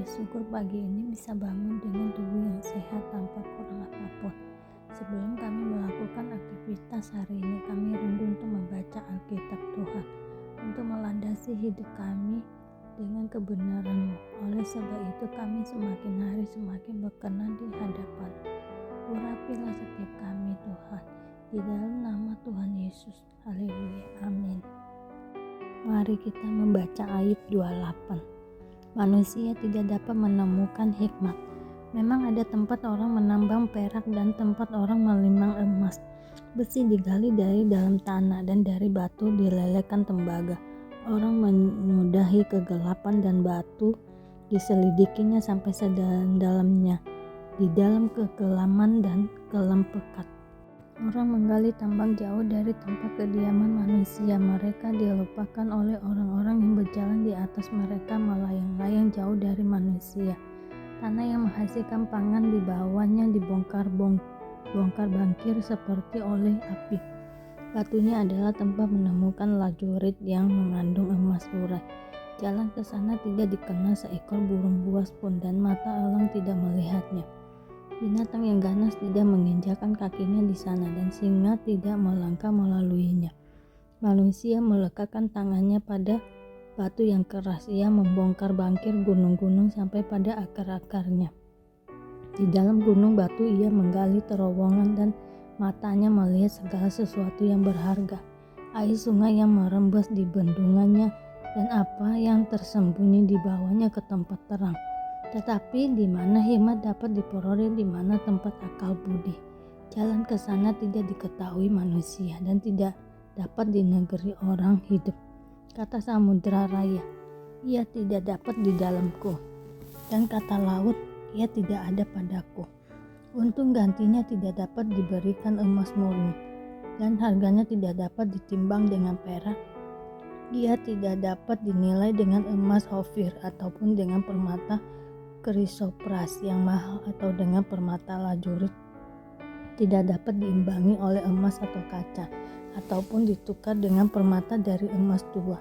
bersyukur pagi ini bisa bangun dengan tubuh yang sehat tanpa kurang apapun. Sebelum kami melakukan aktivitas hari ini, kami rindu untuk membaca Alkitab Tuhan, untuk melandasi hidup kami dengan kebenaran-Mu. Oleh sebab itu kami semakin hari semakin berkenan di hadapan. Urapilah setiap kami Tuhan, di dalam nama Tuhan Yesus. Haleluya, amin. Mari kita membaca Ayub 28. Manusia tidak dapat menemukan hikmat. Memang ada tempat orang menambang perak dan tempat orang melimang emas. Besi digali dari dalam tanah dan dari batu dilelehkan tembaga. Orang menyudahi kegelapan dan batu diselidikinya sampai sedalam-dalamnya, di dalam kekelaman dan kelam pekat. Orang menggali tambang jauh dari tempat kediaman manusia. Mereka dilupakan oleh orang-orang yang berjalan di atas mereka, melayang-layang jauh dari manusia. Tanah yang menghasilkan pangan di bawahnya dibongkar bangkir seperti oleh api. Batunya adalah tempat menemukan lajurit yang mengandung emas urai. Jalan ke sana tidak dikenal seekor burung buas pun, dan mata elang tidak melihatnya. Binatang yang ganas tidak menginjakan kakinya di sana, dan singa tidak melangkah melaluinya. Manusia melekatkan tangannya pada batu yang keras. Ia membongkar bangkir gunung-gunung sampai pada akar-akarnya. Di dalam gunung batu ia menggali terowongan, dan matanya melihat segala sesuatu yang berharga. Air sungai yang merembes di bendungannya, dan apa yang tersembunyi di bawahnya ke tempat terang. Tetapi di mana hikmat dapat diperoleh, di mana tempat akal budi. Jalan ke sana tidak diketahui manusia, dan tidak dapat di negeri orang hidup. Kata samudera raya, ia tidak dapat di dalamku, dan kata laut, ia tidak ada padaku. Untung gantinya tidak dapat diberikan emas murni, dan harganya tidak dapat ditimbang dengan perak. Ia tidak dapat dinilai dengan emas Ofir ataupun dengan permata krisopras yang mahal, atau dengan permata lajurit. Tidak dapat diimbangi oleh emas atau kaca, ataupun ditukar dengan permata dari emas tua.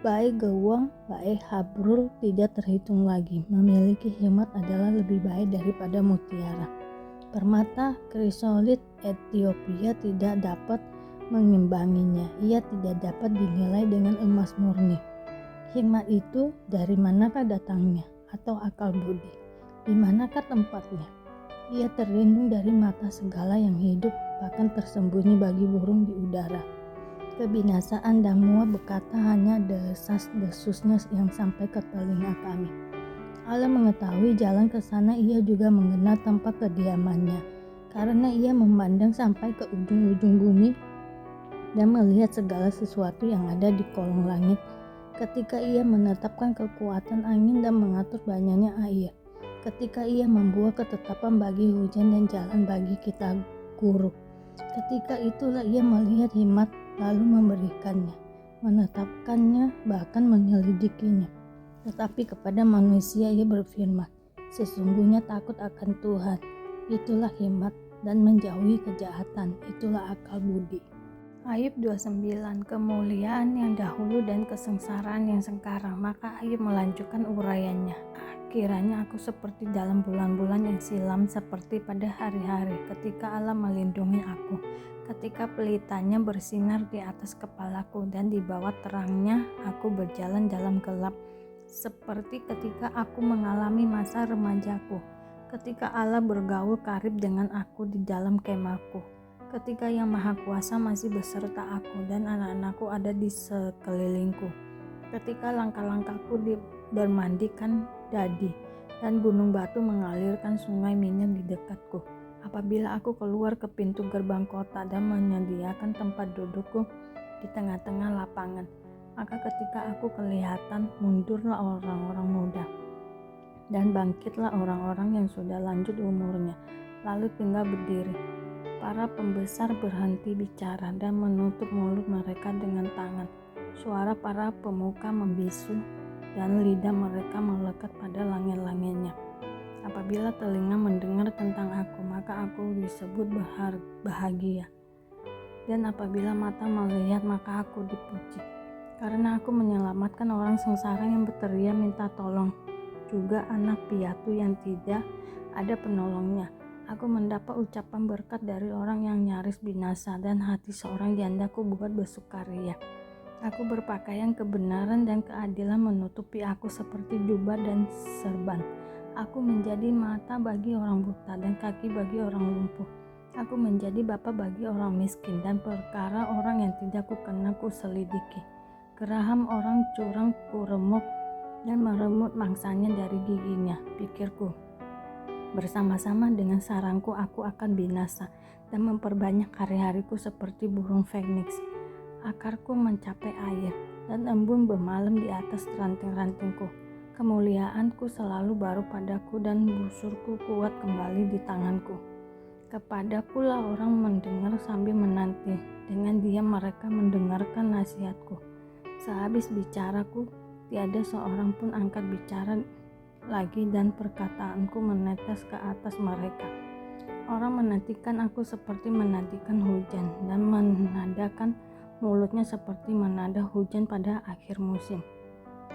Baik gewang, baik habrul tidak terhitung lagi. Memiliki hikmat adalah lebih baik daripada mutiara. Permata krisolit Ethiopia tidak dapat mengimbanginya. Ia tidak dapat dinilai dengan emas murni. Hikmat itu dari manakah datangnya? Atau akal budi, di manakah tempatnya? Ia terlindung dari mata segala yang hidup, bahkan tersembunyi bagi burung di udara. Kebinasaan dan muak berkata, hanya desas-desusnya yang sampai ke telinga kami. Allah mengetahui jalan ke sana, ia juga mengenal tempat kediamannya, karena ia memandang sampai ke ujung-ujung bumi dan melihat segala sesuatu yang ada di kolong langit. Ketika ia menetapkan kekuatan angin dan mengatur banyaknya air, ketika ia membuat ketetapan bagi hujan dan jalan bagi kita guru, ketika itulah ia melihat hikmat lalu memberikannya, menetapkannya, bahkan menyelidikinya. Tetapi kepada manusia ia berfirman, sesungguhnya takut akan Tuhan, itulah hikmat, dan menjauhi kejahatan, itulah akal budi. Ayub 29, kemuliaan yang dahulu dan kesengsaraan yang sekarang. Maka Ayub melanjutkan uraiannya. Kiranya aku seperti dalam bulan-bulan yang silam, seperti pada hari-hari ketika Allah melindungi aku, ketika pelitanya bersinar di atas kepalaku, dan di bawah terangnya aku berjalan dalam gelap, seperti ketika aku mengalami masa remajaku, ketika Allah bergaul karib dengan aku di dalam kemahku, ketika Yang Maha Kuasa masih beserta aku dan anak-anakku ada di sekelilingku, ketika langkah-langkahku bermandikan dadi dan gunung batu mengalirkan sungai minyak di dekatku, apabila aku keluar ke pintu gerbang kota dan menyediakan tempat dudukku di tengah-tengah lapangan, maka ketika aku kelihatan, mundurlah orang-orang muda dan bangkitlah orang-orang yang sudah lanjut umurnya, lalu tinggal berdiri. Para pembesar berhenti bicara dan menutup mulut mereka dengan tangan. Suara para pemuka membisu dan lidah mereka melekat pada langit-langitnya. Apabila telinga mendengar tentang aku, maka aku disebut bahagia. Dan apabila mata melihat, maka aku dipuji. Karena aku menyelamatkan orang sengsara yang berteriak minta tolong. juga anak piatu yang tidak ada penolongnya. Aku mendapat ucapan berkat dari orang yang nyaris binasa, dan hati seorang jandaku buat bersukaria. Aku berpakaian kebenaran dan keadilan menutupi aku seperti jubah dan serban. Aku menjadi mata bagi orang buta dan kaki bagi orang lumpuh. Aku menjadi bapa bagi orang miskin, dan perkara orang yang tidak kukenal ku selidiki. Geraham orang curang ku remuk dan meremut mangsanya dari giginya. Pikirku, bersama-sama dengan sarangku aku akan binasa dan memperbanyak hari-hariku seperti burung Feniks. Akarku mencapai air dan embun bermalam di atas ranting-rantingku. Kemuliaanku selalu baru padaku dan busurku kuat kembali di tanganku. Kepadakulah orang mendengar sambil menanti. Dengan diam mereka mendengarkan nasihatku. Sehabis bicaraku, tiada seorang pun angkat bicara lagi dan perkataanku menetes ke atas mereka. Orang menantikan aku seperti menantikan hujan dan menadakan mulutnya seperti menada hujan pada akhir musim.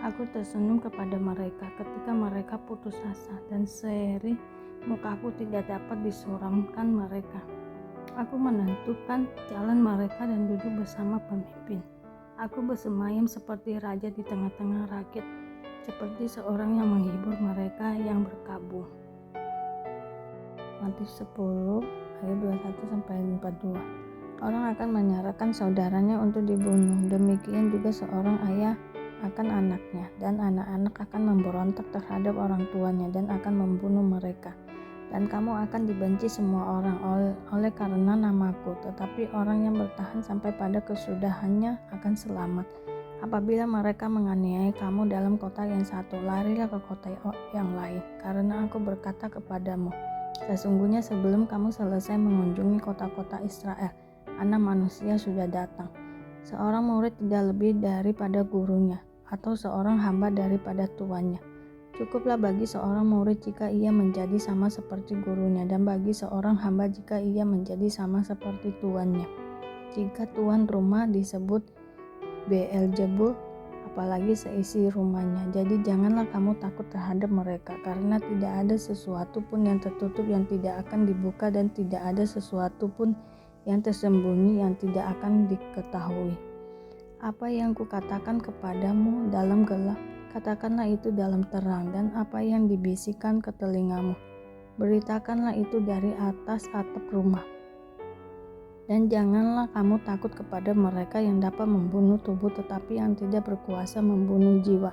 Aku tersenyum kepada mereka ketika mereka putus asa, dan seri mukaku tidak dapat disuramkan mereka. Aku menentukan jalan mereka dan duduk bersama pemimpin. Aku bersemayam seperti raja di tengah-tengah rakyat, seperti seorang yang menghibur mereka yang berkabung. Matius 10 ayat 21-42. Orang akan menyerahkan saudaranya untuk dibunuh, demikian juga seorang ayah akan anaknya, dan anak-anak akan memberontak terhadap orang tuanya dan akan membunuh mereka. Dan kamu akan dibenci semua orang oleh karena namaku, tetapi orang yang bertahan sampai pada kesudahannya akan selamat. Apabila mereka menganiaya kamu dalam kota yang satu, larilah ke kota yang lain, karena aku berkata kepadamu, sesungguhnya sebelum kamu selesai mengunjungi kota-kota Israel, Anak Manusia sudah datang. Seorang murid tidak lebih daripada gurunya, atau seorang hamba daripada tuannya. Cukuplah bagi seorang murid jika ia menjadi sama seperti gurunya, dan bagi seorang hamba jika ia menjadi sama seperti tuannya. Jika tuan rumah disebut Beelzebul, apalagi seisi rumahnya. Jadi janganlah kamu takut terhadap mereka, karena tidak ada sesuatu pun yang tertutup yang tidak akan dibuka, dan tidak ada sesuatu pun yang tersembunyi yang tidak akan diketahui. Apa yang kukatakan kepadamu dalam gelap, katakanlah itu dalam terang, dan apa yang dibisikkan ke telingamu, beritakanlah itu dari atas atap rumah. Dan janganlah kamu takut kepada mereka yang dapat membunuh tubuh tetapi yang tidak berkuasa membunuh jiwa.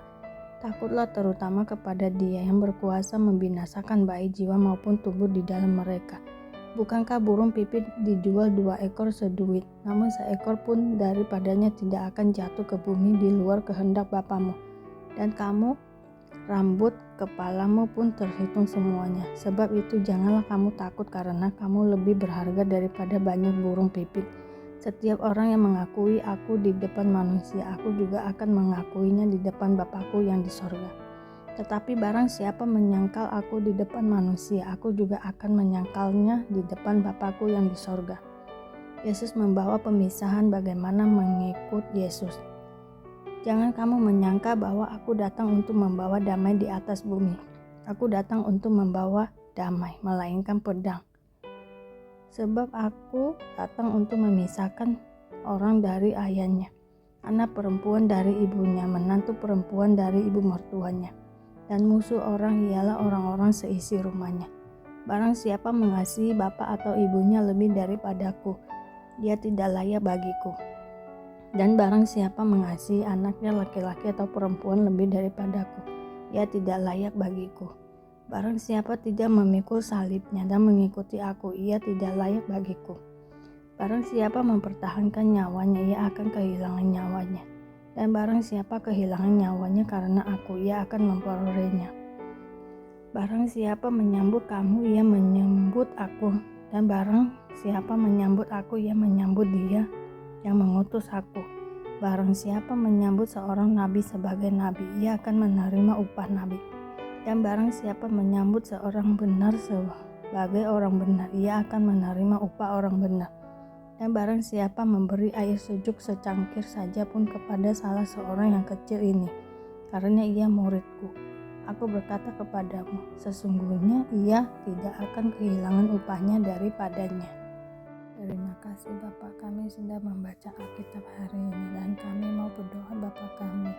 Takutlah terutama kepada Dia yang berkuasa membinasakan baik jiwa maupun tubuh di dalam mereka. Bukankah burung pipit dijual 2 ekor seduit, namun seekor pun daripadanya tidak akan jatuh ke bumi di luar kehendak Bapamu. Dan kamu, rambut kepalamu pun terhitung semuanya. Sebab itu janganlah kamu takut, karena kamu lebih berharga daripada banyak burung pipit. Setiap orang yang mengakui aku di depan manusia, aku juga akan mengakuinya di depan Bapakku yang di sorga. Tetapi barang siapa menyangkal aku di depan manusia, aku juga akan menyangkalnya di depan Bapakku yang di sorga. Yesus membawa pemisahan bagaimana mengikut Yesus. Jangan kamu menyangka bahwa aku datang untuk membawa damai di atas bumi. Aku datang untuk membawa damai, melainkan pedang. Sebab aku datang untuk memisahkan orang dari ayahnya, anak perempuan dari ibunya, menantu perempuan dari ibu mertuanya. Dan musuh orang ialah orang-orang seisi rumahnya. Barang siapa mengasihi bapa atau ibunya lebih daripadaku, dia tidak layak bagiku. Dan barang siapa mengasihi anaknya laki-laki atau perempuan lebih daripadaku, ia tidak layak bagiku. Barang siapa tidak memikul salibnya dan mengikuti aku, ia tidak layak bagiku. Barang siapa mempertahankan nyawanya, ia akan kehilangan nyawanya. Dan barang siapa kehilangan nyawanya karena aku, ia akan memperolehnya. Barang siapa menyambut kamu, ia menyambut aku. Dan barang siapa menyambut aku, ia menyambut Dia yang mengutus aku. Barang siapa menyambut seorang nabi sebagai nabi, ia akan menerima upah nabi. Dan barang siapa menyambut seorang benar sebagai orang benar, ia akan menerima upah orang benar. Dan barang siapa memberi air sejuk secangkir saja pun kepada salah seorang yang kecil ini, karena ia muridku, Aku berkata kepadamu, sesungguhnya ia tidak akan kehilangan upahnya daripadanya. Terima kasih Bapa, kami sudah membaca Alkitab hari ini dan kami mau berdoa Bapa kami.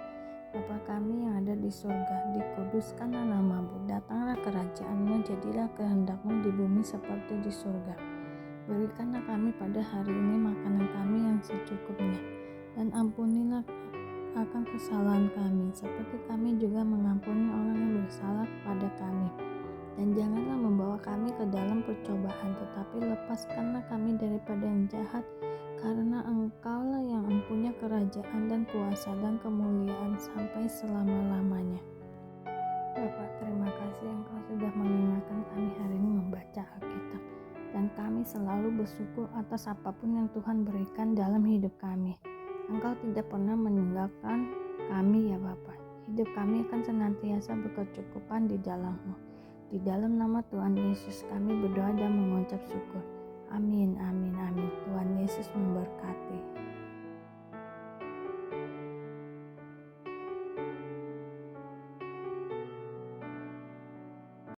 Bapa kami yang ada di surga, dikuduskanlah nama-Mu, datanglah kerajaan-Mu, jadilah kehendak-Mu di bumi seperti di surga. Berikanlah kami pada hari ini makanan kami yang secukupnya, dan ampunilah akan kesalahan kami, seperti kami juga mengampuni orang yang bersalah kepada kami. Dan janganlah membawa kami ke dalam percobaan, tetapi lepaskanlah kami daripada yang jahat, karena Engkaulah yang mempunyai kerajaan dan kuasa dan kemuliaan sampai selama-lamanya. Bapa, terima kasih Engkau sudah mengingatkan kami hari ini membaca Alkitab, dan kami selalu bersyukur atas apapun yang Tuhan berikan dalam hidup kami. Engkau tidak pernah meninggalkan kami ya Bapa. Hidup kami akan senantiasa berkecukupan di dalam-Mu. Di dalam nama Tuhan Yesus kami berdoa dan mengucap syukur. Amin, amin, amin. Tuhan Yesus memberkati.